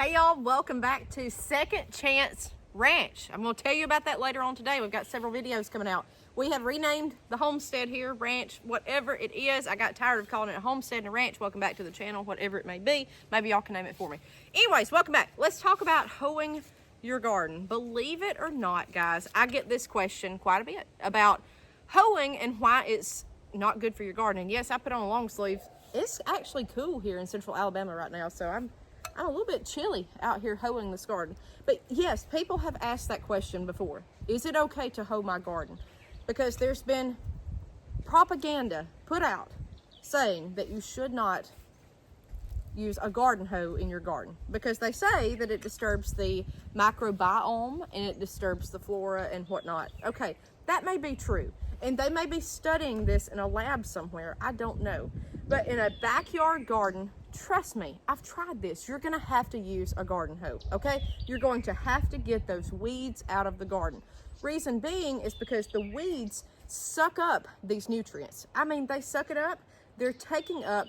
Hey y'all, welcome back to Second Chance Ranch. I'm going to tell you about that later on today. We've got several videos coming out. We have renamed the homestead here, ranch, whatever it is. I got tired of calling it a homestead and a ranch. Welcome back to the channel, whatever it may be. Maybe y'all can name it for me. Anyways, welcome back. Let's talk about hoeing your garden. Believe it or not, guys, I get this question quite a bit about hoeing and why it's not good for your garden. And yes, I put on a long sleeve. It's actually cool here in central Alabama right now, so I'm a little bit chilly out here hoeing this garden. But yes, people have asked that question before. Is it okay to hoe my garden? Because there's been propaganda put out saying that you should not use a garden hoe in your garden because they say that it disturbs the microbiome and it disturbs the flora and whatnot. Okay, that may be true. And they may be studying this in a lab somewhere. I don't know. But in a backyard garden, trust me, I've tried this. You're going to have to use a garden hoe, okay? You're going to have to get those weeds out of the garden. Reason being is because the weeds suck up these nutrients. I mean, they suck it up. They're taking up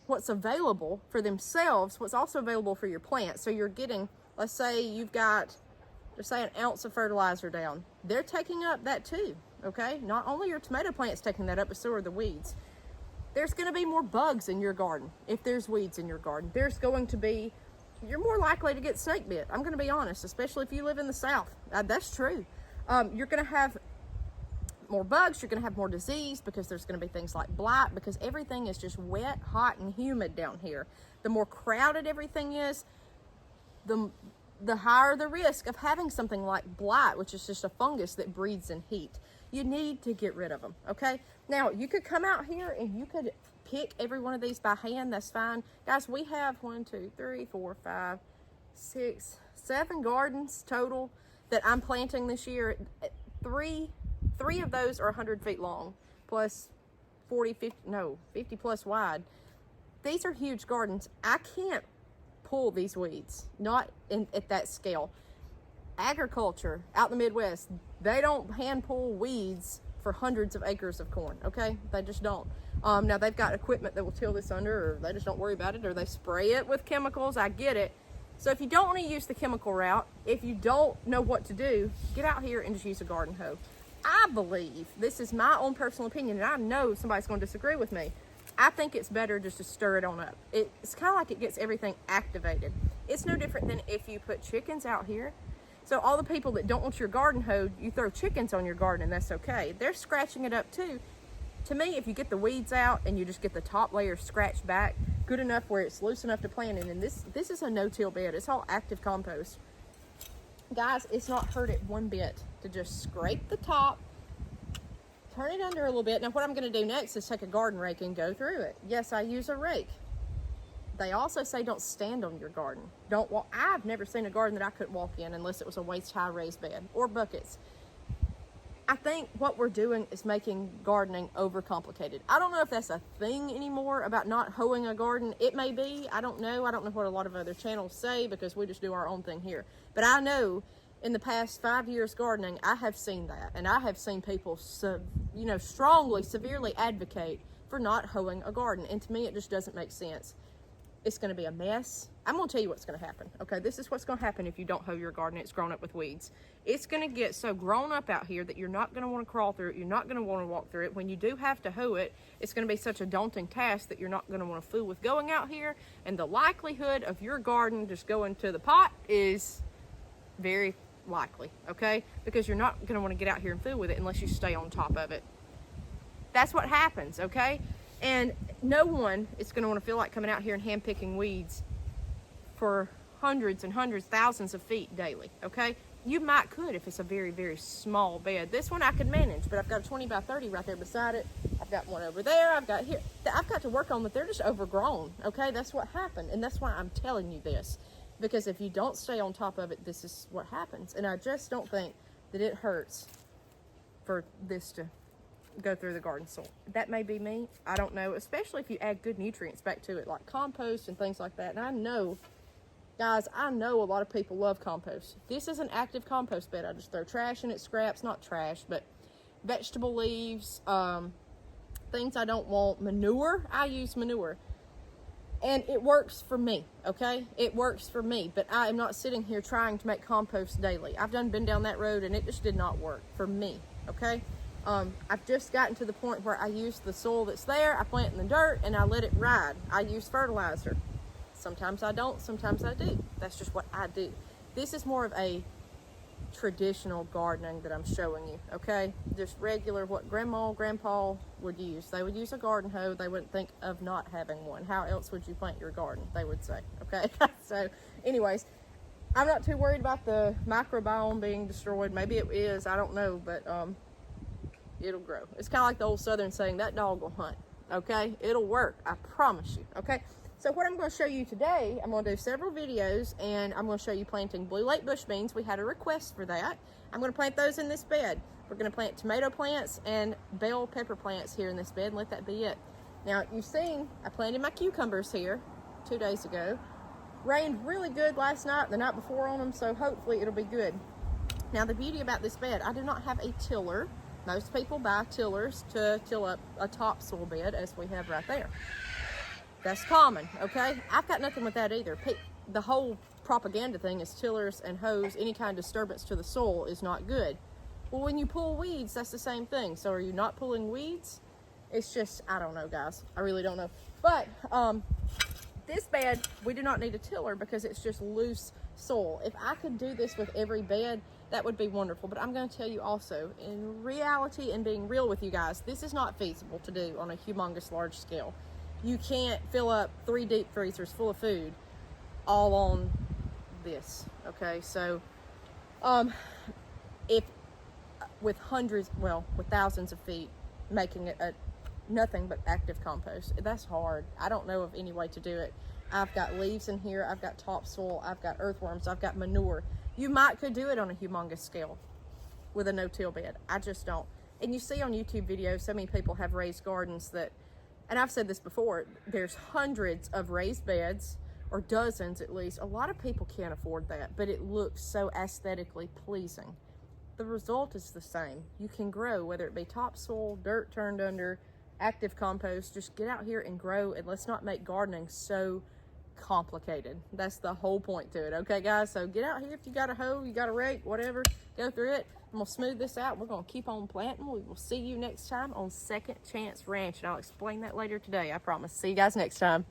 what's available for themselves, what's also available for your plant. So you're getting, let's say you've got, just say, an ounce of fertilizer down. They're taking up that too, okay? Not only your tomato plant's taking that up, but so are the weeds. There's going to be more bugs in your garden if there's weeds in your garden. There's going to be, you're more likely to get snake bit. I'm going to be honest, especially if you live in the South. That's true. You're going to have more bugs. You're going to have more disease because there's going to be things like blight because everything is just wet, hot, and humid down here. The more crowded everything is, the higher the risk of having something like blight, which is just a fungus that breathes in heat. You need to get rid of them, okay? Now, you could come out here and you could pick every one of these by hand. That's fine. Guys, we have 1, 2, 3, 4, 5, 6, 7 gardens total that I'm planting this year. Three of those are 100 feet long, plus 50 plus wide. These are huge gardens. I can't pull these weeds, not at that scale. Agriculture out in the Midwest, they don't hand pull weeds for hundreds of acres of corn, okay? They just don't. Now they've got equipment that will till this under, or they just don't worry about it, or they spray it with chemicals. I get it. So if you don't want to use the chemical route, if you don't know what to do, get out here and just use a garden hoe. I believe, this is my own personal opinion, and I know somebody's going to disagree with me. I think it's better just to stir it on up. It's kind of like it gets everything activated. It's no different than if you put chickens out here. So all the people that don't want your garden hoed, you throw chickens on your garden and that's okay. They're scratching it up too. To me, if you get the weeds out and you just get the top layer scratched back, good enough where it's loose enough to plant in, and this is a no-till bed. It's all active compost. Guys, it's not hurt it one bit to just scrape the top, turn it under a little bit. Now what I'm going to do next is take a garden rake and go through it. Yes, I use a rake. They also say don't stand on your garden. Don't walk. I've never seen a garden that I couldn't walk in unless it was a waist-high raised bed or buckets. I think what we're doing is making gardening overcomplicated. I don't know if that's a thing anymore about not hoeing a garden. It may be. I don't know. I don't know what a lot of other channels say because we just do our own thing here. But I know in the past 5 years gardening, I have seen that. And I have seen people, strongly, severely advocate for not hoeing a garden. And to me, it just doesn't make sense. It's going to be a mess. I'm going to tell you what's going to happen. Okay, this is what's going to happen if you don't hoe your garden. It's grown up with weeds. It's going to get so grown up out here that you're not going to want to crawl through it. You're not going to want to walk through it. When you do have to hoe it, it's going to be such a daunting task that you're not going to want to fool with going out here. And the likelihood of your garden just going to the pot is very likely, okay? Because you're not going to want to get out here and fool with it unless you stay on top of it. That's what happens, okay? And no one is going to want to feel like coming out here and hand-picking weeds for hundreds and hundreds, thousands of feet daily, okay? You might could if it's a very, very small bed. This one I could manage, but I've got a 20 by 30 right there beside it. I've got one over there. I've got here. I've got to work on that. They're just overgrown, okay? That's what happened, and that's why I'm telling you this. Because if you don't stay on top of it, this is what happens. And I just don't think that it hurts for this to go through the garden soil. That may be me. I don't know, especially if you add good nutrients back to it, like compost and things like that. And I know, guys, I know a lot of people love compost. This is an active compost bed. I just throw trash in it, scraps, not trash, but vegetable leaves, things I don't want, manure. I use manure. And it works for me, okay? It works for me, but I am not sitting here trying to make compost daily. I've been down that road and it just did not work for me, okay? I've just gotten to the point where I use the soil that's there, I plant in the dirt, and I let it ride. I use fertilizer. Sometimes I don't, sometimes I do. That's just what I do. This is more of a traditional gardening that I'm showing you, okay? Just regular what grandma, grandpa would use. They would use a garden hoe. They wouldn't think of not having one. How else would you plant your garden, they would say, okay? So anyways, I'm not too worried about the microbiome being destroyed. Maybe it is, I don't know, but it'll grow. It's kind of like the old Southern saying, that dog will hunt, okay? It'll work, I promise you, okay? So what I'm going to show you today, I'm going to do several videos, and I'm going to show you planting Blue Lake bush beans. We had a request for that. I'm going to plant those in this bed. We're going to plant tomato plants and bell pepper plants here in this bed and let that be it. Now, you've seen, I planted my cucumbers here 2 days ago. Rained really good last night and the night before on them, so hopefully it'll be good. Now, the beauty about this bed, I do not have a tiller. Most people buy tillers to till up a topsoil bed, as we have right there. That's common, okay? I've got nothing with that either. The whole propaganda thing is tillers and hoes, any kind of disturbance to the soil is not good. Well, when you pull weeds, that's the same thing. So are you not pulling weeds? It's just, I don't know, guys. I really don't know. But this bed, we do not need a tiller because it's just loose soil. If I could do this with every bed, that would be wonderful. But I'm going to tell you also, in reality and being real with you guys, this is not feasible to do on a humongous large scale. You can't fill up 3 deep freezers full of food all on this, okay? So, if with thousands of feet, making it nothing but active compost, that's hard. I don't know of any way to do it. I've got leaves in here, I've got topsoil, I've got earthworms, I've got manure. You could do it on a humongous scale with a no-till bed. I just don't. And you see on YouTube videos, so many people have raised gardens that, and I've said this before, there's hundreds of raised beds, or dozens at least. A lot of people can't afford that, but it looks so aesthetically pleasing. The result is the same. You can grow, whether it be topsoil, dirt turned under, active compost. Just get out here and grow, and let's not make gardening so complicated. That's the whole point to it, okay, guys? So get out here. If you got a hoe, you got a rake, whatever, go through it. I'm gonna smooth this out. We're gonna keep on planting. We will see you next time on Second Chance Ranch, and I'll explain that later today, I promise. See you guys next time.